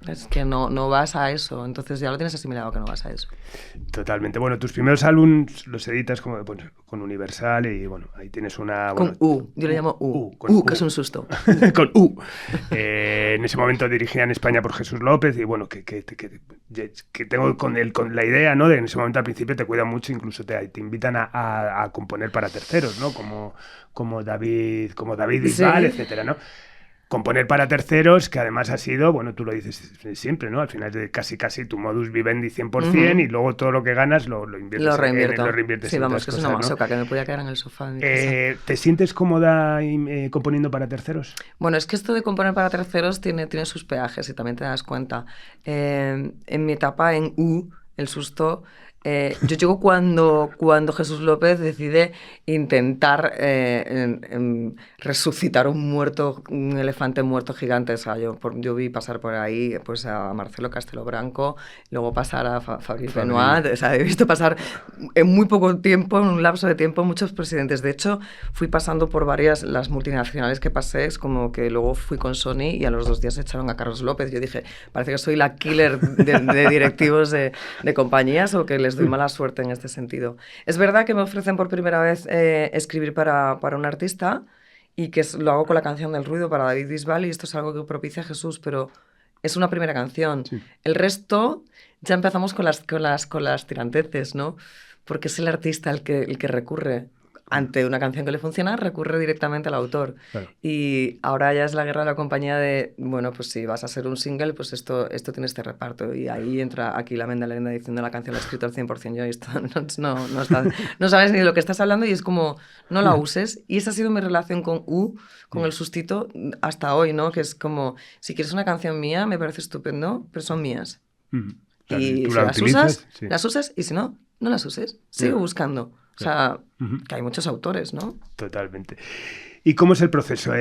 Es que no vas a eso, entonces ya lo tienes asimilado que no vas a eso. Totalmente. Bueno, tus primeros álbumes los editas como, pues, con Universal y bueno, ahí tienes una... Con bueno, yo le llamo U, que es un susto. Con U. En ese momento dirigida en España por Jesús López y bueno, que tengo con la idea, ¿no? De que en ese momento al principio te cuidan mucho, incluso te invitan a componer para terceros, ¿no? Como David Bisbal, etcétera, ¿no? Componer para terceros, que además ha sido, bueno, tú lo dices siempre, ¿no? Al final de casi tu modus vivendi 100% y luego todo lo que ganas lo inviertes. Lo reinviertes sí, en vamos, que cosas, es una masoca, ¿no? Que me podía quedar en el sofá. ¿Te sientes cómoda componiendo para terceros? Bueno, es que esto de componer para terceros tiene sus peajes y también te das cuenta. En mi etapa en U, el susto... yo llego cuando Jesús López decide intentar resucitar un elefante muerto gigante. O sea, yo vi pasar por ahí pues a Marcelo Castelo Branco, luego pasar a Fabrice Benoit. O sea, he visto pasar en muy poco tiempo, en un lapso de tiempo, muchos presidentes. De hecho, fui pasando por las multinacionales que pasé, es como que luego fui con Sony y a los 2 días echaron a Carlos López. Yo dije, parece que soy la killer de directivos de compañías o que les doy mala suerte en este sentido. Es verdad que me ofrecen por primera vez escribir para un artista y que lo hago con la canción del ruido para David Bisbal y esto es algo que propicia Jesús, pero es una primera canción. Sí. El resto ya empezamos con las tiranteces, ¿no? Porque es el artista el que recurre ante una canción que le funciona, recurre directamente al autor. Claro. Y ahora ya es la guerra de la compañía de, bueno, pues si vas a ser un single, pues esto tiene este reparto. Y ahí entra aquí la Mendelenda diciendo la canción la he escrito al 100% yo y esto no sabes ni de lo que estás hablando y es como, no la uses. Y esa ha sido mi relación con con el sustito hasta hoy, ¿no? Que es como, si quieres una canción mía, me parece estupendo, pero son mías. Claro, Y tú si la las utilizas, usas, sí. las usas, y si no, no las uses. Sigo buscando. O sea, que hay muchos autores, ¿no? Totalmente. ¿Y cómo es el proceso?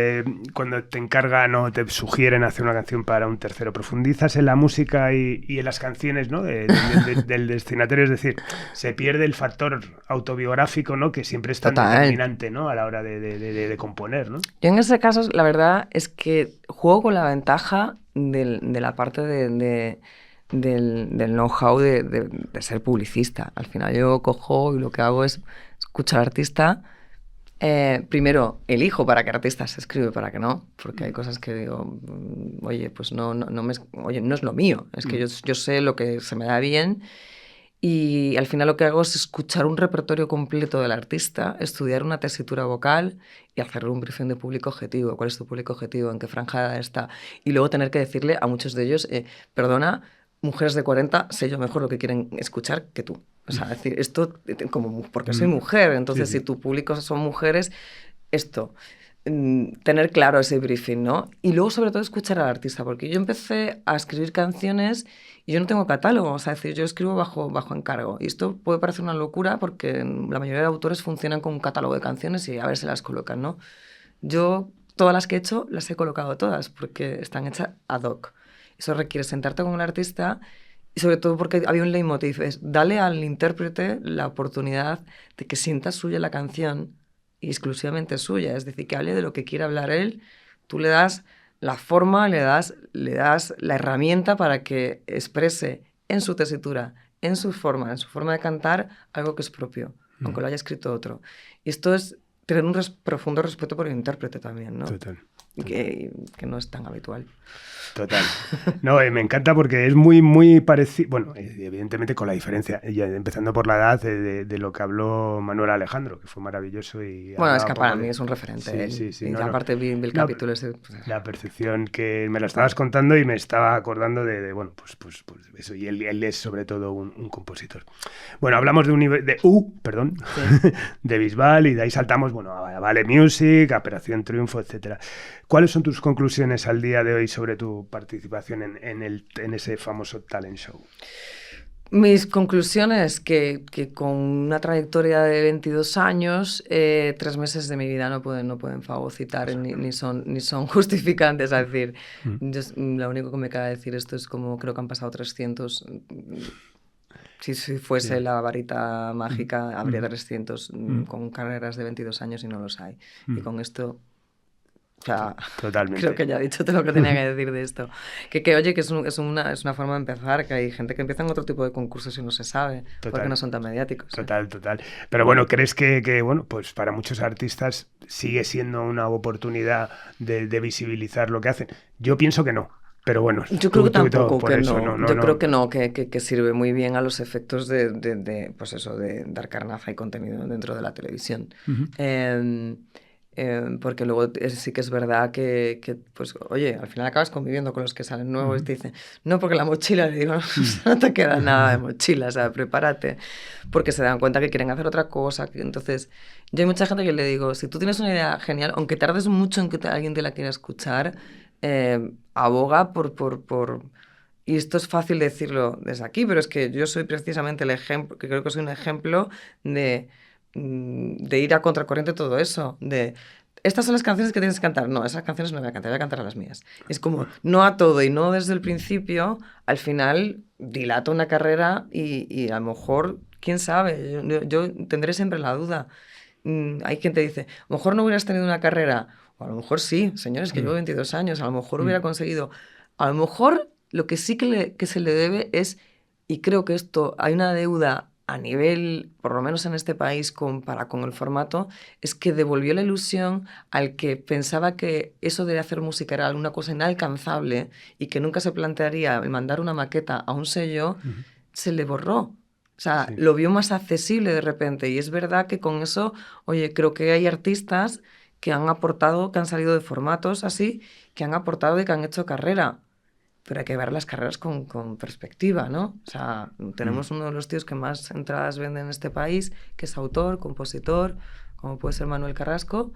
Cuando te encargan o te sugieren hacer una canción para un tercero, ¿profundizas en la música y en las canciones, ¿no? del destinatario? Es decir, se pierde el factor autobiográfico, ¿no? Que siempre es tan determinante, ¿no? A la hora de componer, ¿no? Yo en ese caso, la verdad es que juego con la ventaja de la parte del know-how de ser publicista. Al final yo cojo y lo que hago es escuchar al artista. Primero elijo para qué artista se escribe, para qué no, porque hay cosas que digo, oye, pues no es lo mío, es que yo sé lo que se me da bien y al final lo que hago es escuchar un repertorio completo del artista, estudiar una tesitura vocal y hacer un briefing de público objetivo. ¿Cuál es tu público objetivo? ¿En qué franja está? Y luego tener que decirle a muchos de ellos, perdona, mujeres de 40, sé yo mejor lo que quieren escuchar que tú. O sea, decir, esto como porque soy mujer, entonces si tu público son mujeres, esto, tener claro ese briefing, ¿no? Y luego sobre todo escuchar al artista, porque yo empecé a escribir canciones y yo no tengo catálogo, o sea, es decir, yo escribo bajo encargo. Y esto puede parecer una locura porque la mayoría de autores funcionan con un catálogo de canciones y a ver si las colocan, ¿no? Yo todas las que he hecho las he colocado todas porque están hechas ad hoc. Eso requiere sentarte con el artista y sobre todo porque había un leitmotiv, es dale al intérprete la oportunidad de que sienta suya la canción y exclusivamente suya, es decir, que hable de lo que quiera hablar él, tú le das la forma, le das la herramienta para que exprese en su tesitura, en su forma de cantar, algo que es propio, aunque lo haya escrito otro. Y esto es tener un profundo respeto por el intérprete también, ¿no? Total. Que no es tan habitual. Total. No, me encanta porque es muy, muy parecido, bueno, evidentemente con la diferencia, ya empezando por la edad de lo que habló Manuel Alejandro, que fue maravilloso. Y bueno, es que para mí es un referente. Sí. Y aparte vi el capítulo ese. La percepción que me la estabas contando y me estaba acordando de bueno, pues eso, y él es sobre todo un compositor. Bueno, hablamos de Bisbal y de ahí saltamos, bueno, a Vale Music, a Operación Triunfo, etcétera. ¿Cuáles son tus conclusiones al día de hoy sobre tu participación en ese famoso talent show? Mis conclusiones, que con una trayectoria de 22 años, 3 meses de mi vida no pueden fagocitar ni son justificantes. Es decir, lo único que me queda decir esto es como creo que han pasado 300. Si fuese la varita mágica, habría 300 con carreras de 22 años y no los hay. Y con esto... O sea, totalmente. Creo que ya he dicho todo lo que tenía que decir de esto. Oye, que es una forma de empezar, que hay gente que empieza en otro tipo de concursos y no se sabe, porque no son tan mediáticos. Total. Pero bueno, ¿crees que bueno, pues para muchos artistas sigue siendo una oportunidad de visibilizar lo que hacen? Yo pienso que no. Pero bueno, yo creo que tampoco, que eso, no. Yo creo que no, que sirve muy bien a los efectos pues eso, de dar carnaza y contenido dentro de la televisión. Porque luego sí que es verdad que, pues, oye, al final acabas conviviendo con los que salen nuevos y te dicen, no, porque la mochila, le digo, no te queda nada de mochila, o sea, prepárate, porque se dan cuenta que quieren hacer otra cosa. Entonces, yo hay mucha gente que le digo, si tú tienes una idea genial, aunque tardes mucho en que alguien te la quiera escuchar, aboga por... Y esto es fácil decirlo desde aquí, pero es que yo soy precisamente el ejemplo, que creo que soy un ejemplo de ir a contracorriente todo eso, de estas son las canciones que tienes que cantar, no, esas canciones no voy a cantar a las mías. Es como, no a todo y no desde el principio, al final dilato una carrera y a lo mejor, quién sabe, yo tendré siempre la duda. Hay quien te dice, a lo mejor no hubieras tenido una carrera, o a lo mejor sí, señores, que llevo 22 años, a lo mejor hubiera conseguido, a lo mejor lo que sí que se le debe es, y creo que esto, hay una deuda a nivel, por lo menos en este país, con el formato, es que devolvió la ilusión al que pensaba que eso de hacer música era una cosa inalcanzable y que nunca se plantearía mandar una maqueta a un sello, se le borró. O sea, Sí. lo vio más accesible de repente. Y es verdad que con eso, oye, creo que hay artistas que han aportado, que han salido de formatos así, que han aportado y que han hecho carrera. Pero hay que ver las carreras con perspectiva, ¿no? O sea, tenemos uno de los tíos que más entradas vende en este país, que es autor, compositor, como puede ser Manuel Carrasco,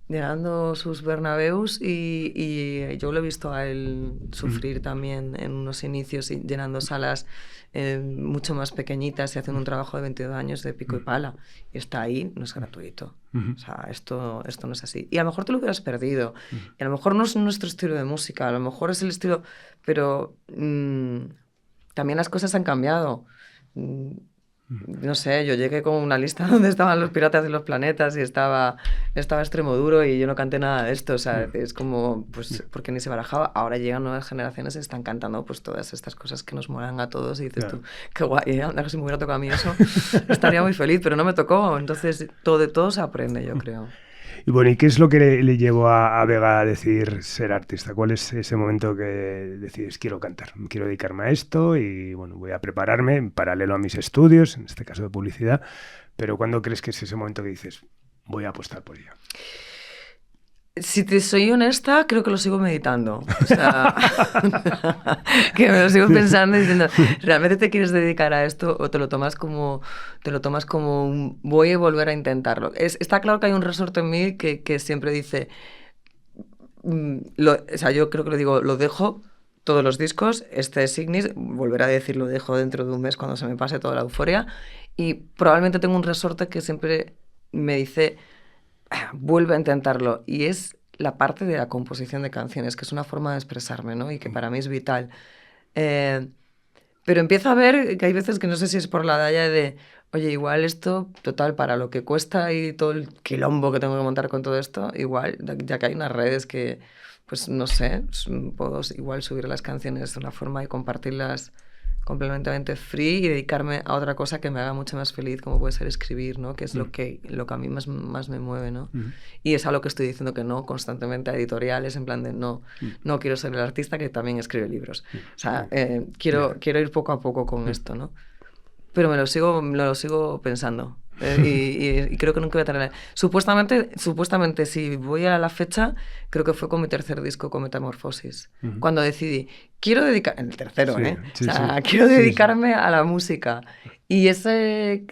llenando sus Bernabéus y yo lo he visto a él sufrir también en unos inicios y llenando salas mucho más pequeñitas y haciendo un trabajo de 22 años de pico y pala. Y está ahí, no es gratuito. O sea, esto no es así. Y a lo mejor te lo hubieras perdido. Y a lo mejor no es nuestro estilo de música, a lo mejor es el estilo... Pero también las cosas han cambiado. No sé, yo llegué con una lista donde estaban los Piratas de los Planetas y estaba Extremoduro y yo no canté nada de esto, o sea, es como, pues, porque ni se barajaba. Ahora llegan nuevas generaciones y están cantando pues todas estas cosas que nos molan a todos y dices tú, qué guay, anda que si me hubiera tocado a mí eso, estaría muy feliz, pero no me tocó, entonces de todo se aprende, yo creo. Y bueno, ¿y qué es lo que le llevó a Vega a decir ser artista? ¿Cuál es ese momento que decides, quiero cantar, quiero dedicarme a esto y bueno, voy a prepararme en paralelo a mis estudios, en este caso de publicidad, pero ¿cuándo crees que es ese momento que dices, voy a apostar por ello? Si te soy honesta, creo que lo sigo meditando. O sea, que me lo sigo pensando y diciendo, ¿realmente te quieres dedicar a esto o te lo tomas como voy a volver a intentarlo? Está claro que hay un resorte en mí que siempre dice, o sea, yo creo que lo digo, lo dejo, todos los discos, este es Ignis, volveré a decir lo dejo dentro de un mes cuando se me pase toda la euforia, y probablemente tengo un resorte que siempre me dice, vuelve a intentarlo, y es la parte de la composición de canciones, que es una forma de expresarme, ¿no? Y que para mí es vital. Pero empiezo a ver que hay veces que no sé si es por la dalla de, oye, igual esto, total, para lo que cuesta y todo el quilombo que tengo que montar con todo esto, igual, ya que hay unas redes que, pues no sé, puedo igual subir las canciones de una forma y compartirlas completamente free y dedicarme a otra cosa que me haga mucho más feliz, como puede ser escribir, ¿no? Que es lo que a mí más me mueve, ¿no? Y es a lo que estoy diciendo que no constantemente a editoriales, en plan de no quiero ser el artista que también escribe libros. O sea, quiero ir poco a poco con esto, ¿no? Pero me lo sigo pensando. Y creo que nunca voy a tener... Supuestamente, si voy a la fecha, creo que fue con mi tercer disco, con Metamorfosis. Cuando decidí, quiero dedicar... El tercero, sí, ¿eh? Sí, o sea, sí. quiero dedicarme a la música. Y ese...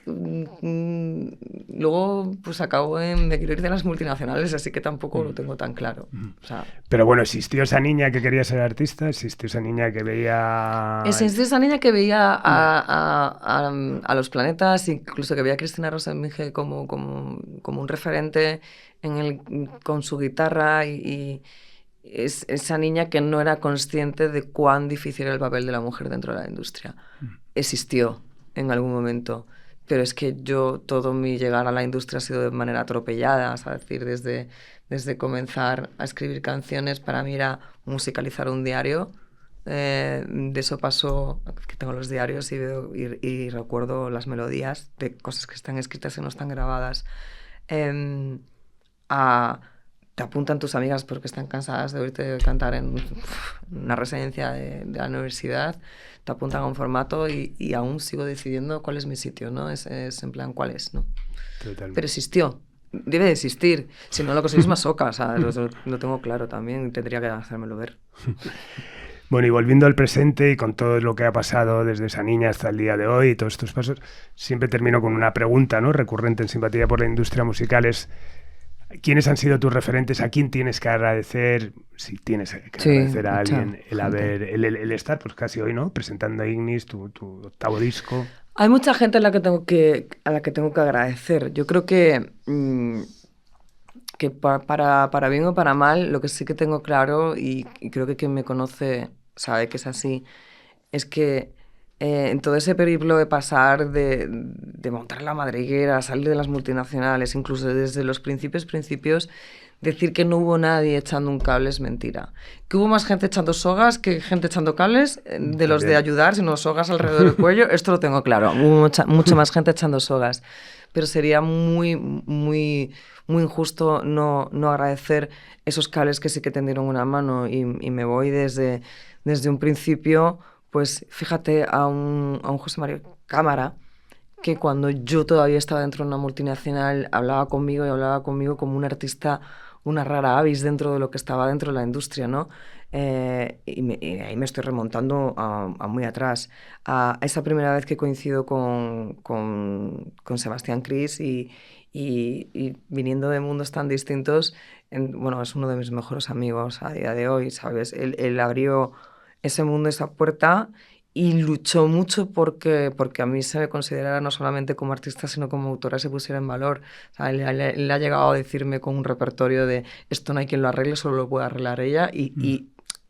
luego, pues acabó en... Me quiero ir de las multinacionales, así que tampoco lo tengo tan claro. O sea, pero bueno, ¿existió esa niña que quería ser artista? ¿Existió esa niña que veía...? Existió esa niña que veía a los Planetas, incluso que veía a Cristina Rosenvinge como un referente con su guitarra y es esa niña que no era consciente de cuán difícil era el papel de la mujer dentro de la industria. Existió en algún momento, pero es que todo mi llegar a la industria ha sido de manera atropellada, es decir, desde comenzar a escribir canciones, para mí era musicalizar un diario. De eso pasó, que tengo los diarios y recuerdo las melodías de cosas que están escritas y no están grabadas. Te apuntan tus amigas porque están cansadas de oírte cantar en una residencia de la universidad, te apuntan a un formato y aún sigo decidiendo cuál es mi sitio, ¿no? Es en plan, ¿cuál es? ¿No? Totalmente. Pero existió. Debe de existir, si no lo que soy es masoca, o sea, lo tengo claro también, tendría que hacérmelo ver. Bueno, y volviendo al presente y con todo lo que ha pasado desde esa niña hasta el día de hoy y todos estos pasos, siempre termino con una pregunta, ¿no? Recurrente en Simpatía por la Industria Musical es, ¿quiénes han sido tus referentes? ¿A quién tienes que agradecer? Si tienes que agradecer a alguien el estar, pues casi hoy, ¿no? Presentando a Ignis, tu octavo disco. Hay mucha gente a la que tengo que agradecer. Yo creo que para bien o para mal, lo que sí que tengo claro, y creo que quien me conoce sabe que es así, es que en todo ese periplo de pasar de montar la madriguera, salir de las multinacionales, incluso desde los principios, decir que no hubo nadie echando un cable es mentira. Que hubo más gente echando sogas que gente echando cables, de los de ayudar, sino sogas alrededor del cuello, esto lo tengo claro. Hubo mucha más gente echando sogas. Pero sería muy, muy, muy injusto no agradecer esos cables que sí que tendieron una mano y me voy desde un principio, pues fíjate a un José María Cámara, que cuando yo todavía estaba dentro de una multinacional hablaba conmigo como un artista, una rara avis dentro de lo que estaba dentro de la industria, ¿no? Y ahí me estoy remontando a muy atrás, a esa primera vez que coincido con Sebastián Cris y viniendo de mundos tan distintos, bueno, es uno de mis mejores amigos a día de hoy, ¿sabes? Él abrió ese mundo, esa puerta y luchó mucho porque a mí se me considerara no solamente como artista, sino como autora, se pusiera en valor. O sea, él ha llegado a decirme con un repertorio de esto no hay quien lo arregle, solo lo puede arreglar ella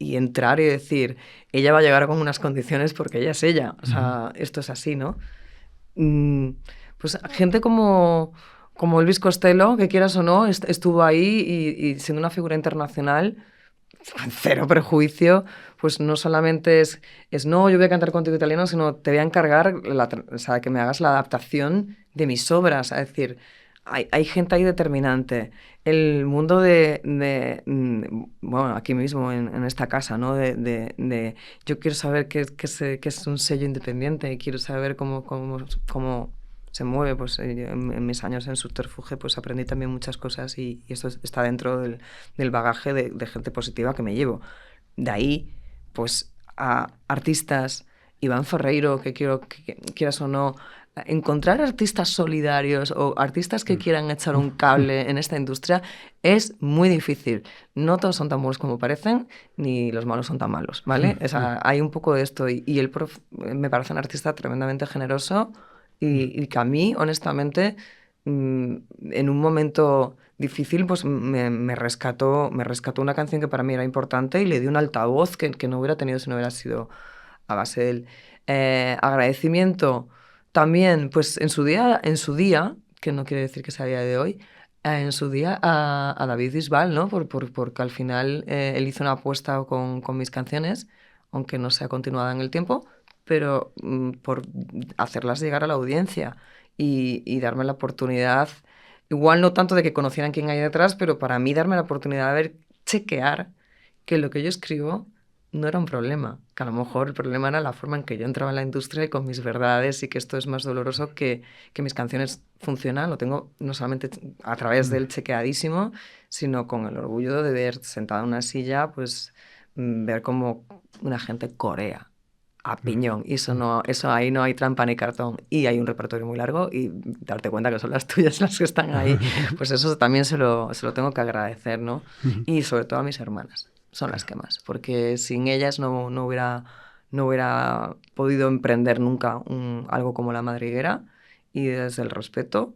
y entrar y decir, ella va a llegar con unas condiciones porque ella es ella. O sea, esto es así, ¿no? Pues gente como Elvis Costello, que quieras o no, estuvo ahí y siendo una figura internacional, cero prejuicio, pues no solamente es no, yo voy a cantar contigo italiano, sino te voy a encargar o sea, que me hagas la adaptación de mis obras. Es decir, hay gente ahí determinante. El mundo bueno, aquí mismo, en esta casa, ¿no? Yo quiero saber qué es un sello independiente, quiero saber cómo se mueve. Pues en mis años en Subterfuge pues aprendí también muchas cosas y esto está dentro del bagaje de gente positiva que me llevo. De ahí, pues, a artistas, Iván Ferreiro, que quieras o no, encontrar artistas solidarios o artistas que quieran echar un cable en esta industria es muy difícil. No todos son tan buenos como parecen, ni los malos son tan malos, ¿vale? O sea, hay un poco de esto y él me parece un artista tremendamente generoso y que a mí, honestamente, en un momento difícil, pues me rescató una canción que para mí era importante y le dio un altavoz que no hubiera tenido si no hubiera sido a base de él. Agradecimiento también, pues en su día, que no quiere decir que sea a día de hoy, en su día a David Bisbal, ¿no? Porque al final él hizo una apuesta con mis canciones, aunque no sea continuada en el tiempo, pero por hacerlas llegar a la audiencia y darme la oportunidad, igual no tanto de que conocieran quién hay detrás, pero para mí darme la oportunidad de chequear que lo que yo escribo no era un problema, que a lo mejor el problema era la forma en que yo entraba en la industria y con mis verdades y que esto es más doloroso que mis canciones funcionan, lo tengo no solamente a través del chequeadísimo, sino con el orgullo de ver sentada en una silla, pues ver cómo una gente corea a piñón, y eso ahí no hay trampa ni cartón, y hay un repertorio muy largo y darte cuenta que son las tuyas las que están ahí, pues eso también se lo tengo que agradecer, ¿no? Y sobre todo a mis hermanas, son las que más, porque sin ellas no hubiera podido emprender nunca algo como La Madriguera, y desde el respeto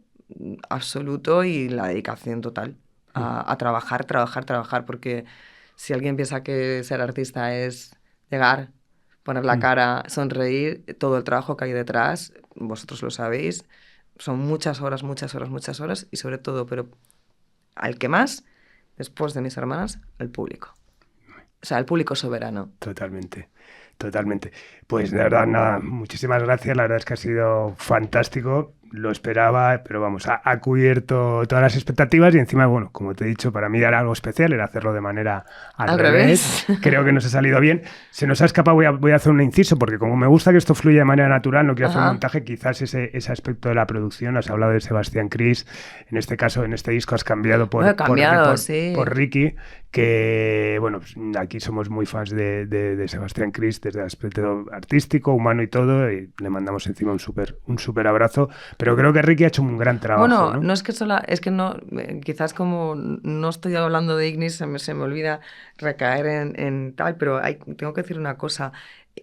absoluto y la dedicación total a trabajar, porque si alguien piensa que ser artista es llegar, poner la cara, sonreír, todo el trabajo que hay detrás, vosotros lo sabéis, son muchas horas, y sobre todo, pero al que más, después de mis hermanas, al público. O sea, el público soberano. Totalmente. Pues de verdad, nada, muchísimas gracias, la verdad es que ha sido fantástico. Lo esperaba, pero vamos, ha cubierto todas las expectativas y encima, bueno, como te he dicho, para mí era algo especial, era hacerlo de manera al revés. Creo que nos ha salido bien. Se nos ha escapado, voy a hacer un inciso, porque como me gusta que esto fluya de manera natural, no quiero hacer un montaje, quizás ese aspecto de la producción, has hablado de Sebastián Cris, en este caso, en este disco has cambiado por Ricky, que, bueno, pues aquí somos muy fans de Sebastián Cris desde el aspecto artístico, humano y todo, y le mandamos encima un súper abrazo. Pero creo que Ricky ha hecho un gran trabajo. Bueno, no es que quizás como no estoy hablando de Ignis, se me olvida recaer en tal, pero tengo que decir una cosa.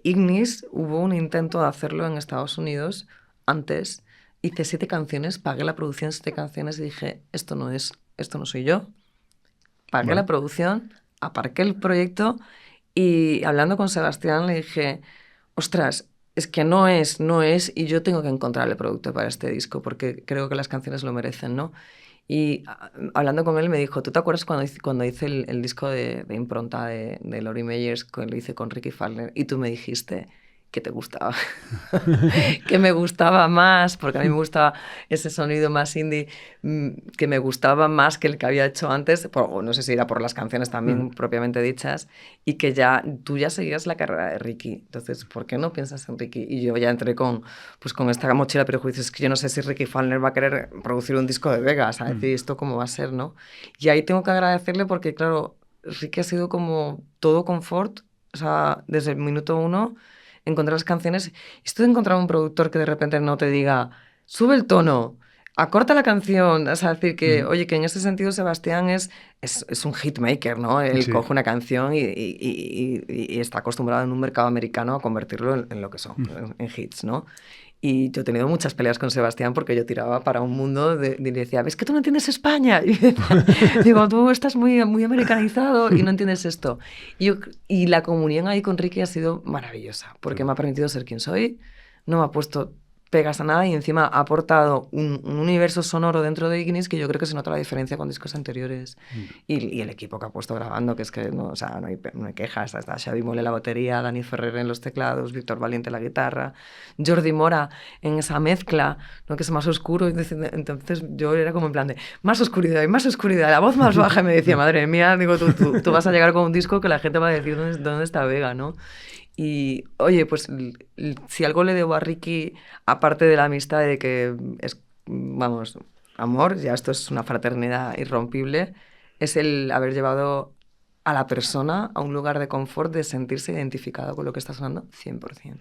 Ignis, hubo un intento de hacerlo en Estados Unidos antes. Hice 7 canciones, pagué la producción de 7 canciones y dije, esto no soy yo. Pagué la producción, aparqué el proyecto y hablando con Sebastián le dije, ostras, es que no es, y yo tengo que encontrar el producto para este disco porque creo que las canciones lo merecen, ¿no? Y hablando con él me dijo, ¿tú te acuerdas cuando hice el disco de impronta de Lori Meyers, que lo hice con Ricky Fowler, y tú me dijiste, que te gustaba, que me gustaba más, porque a mí me gustaba ese sonido más indie, que me gustaba más que el que había hecho antes, o no sé si era por las canciones también propiamente dichas, y que tú ya seguías la carrera de Ricky. Entonces, ¿por qué no piensas en Ricky? Y yo ya entré con esta mochila de prejuicios. Es que yo no sé si Ricky Fallner va a querer producir un disco de Vegas, a decir esto cómo va a ser, ¿no? Y ahí tengo que agradecerle porque, claro, Ricky ha sido como todo confort, o sea, desde el minuto 1, encontrar las canciones. Esto de encontrar un productor que de repente no te diga, sube el tono, acorta la canción, o sea, decir que, oye, que en ese sentido Sebastián es un hitmaker, ¿no? Él coge una canción y está acostumbrado en un mercado americano a convertirlo en lo que son, en hits, ¿no? Y yo he tenido muchas peleas con Sebastián porque yo tiraba para un mundo y decía, ¿ves que tú no entiendes España? Y digo, tú estás muy, muy americanizado y no entiendes esto. Y la comunión ahí con Ricky ha sido maravillosa porque me ha permitido ser quien soy, no me ha puesto pegas a nada y encima ha aportado un universo sonoro dentro de Ignis que yo creo que se nota la diferencia con discos anteriores. Y el equipo que ha puesto grabando, que es que no, o sea, no hay quejas. Está Xavi Mole la batería, Dani Ferrer en los teclados, Víctor Valiente la guitarra, Jordi Mora en esa mezcla, ¿no? Que es más oscuro. Entonces yo era como en plan de más oscuridad y más oscuridad, la voz más baja. Y me decía, madre mía, digo, tú vas a llegar con un disco que la gente va a decir dónde está Vega, ¿no? Y, oye, pues si algo le debo a Ricky, aparte de la amistad de que es, vamos, amor, ya esto es una fraternidad irrompible, es el haber llevado a la persona a un lugar de confort, de sentirse identificado con lo que está sonando 100%.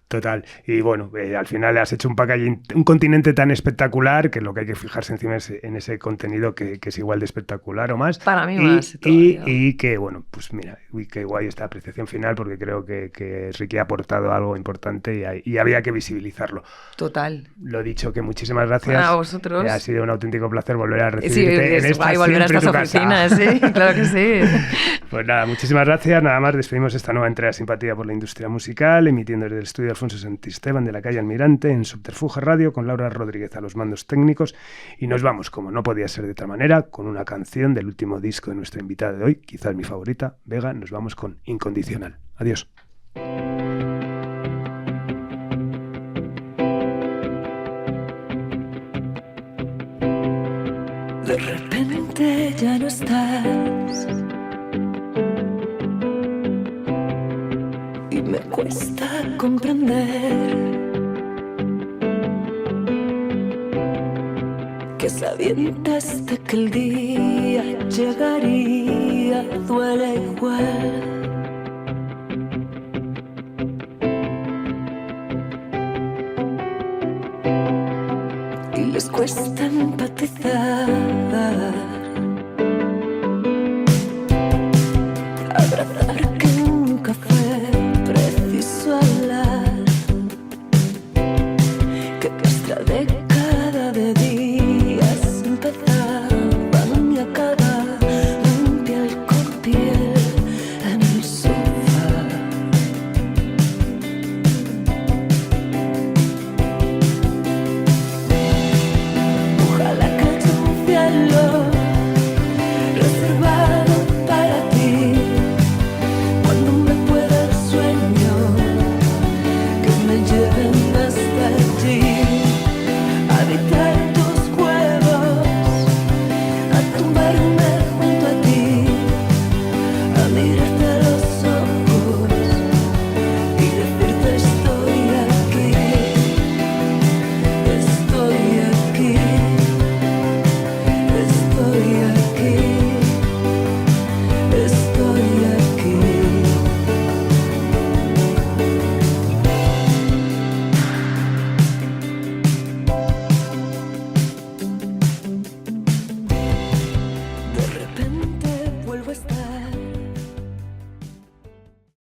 Total. Y bueno, al final has hecho un packaging, un continente tan espectacular que lo que hay que fijarse encima es en ese contenido que es igual de espectacular o más. Para mí más. Y que, bueno, pues mira, qué guay esta apreciación final porque creo que Ricky ha aportado algo importante y había que visibilizarlo. Total. Lo dicho, que muchísimas gracias. A vosotros. Ha sido un auténtico placer volver a recibirte volver a estas oficinas, sí, claro que sí. Pues nada, muchísimas gracias. Nada más, despedimos esta nueva entrega de Simpatía por la Industria Musical, emitiendo desde el estudio Alfonso Santisteban de la calle Almirante en Subterfuge Radio con Laura Rodríguez a los mandos técnicos y nos vamos, como no podía ser de otra manera, con una canción del último disco de nuestra invitada de hoy, quizás mi favorita, Vega. Nos vamos con Incondicional. Adiós. De repente ya no estás y me cuesta comprender que sabientes de que el día llegaría duele igual. Y les cuesta empatizar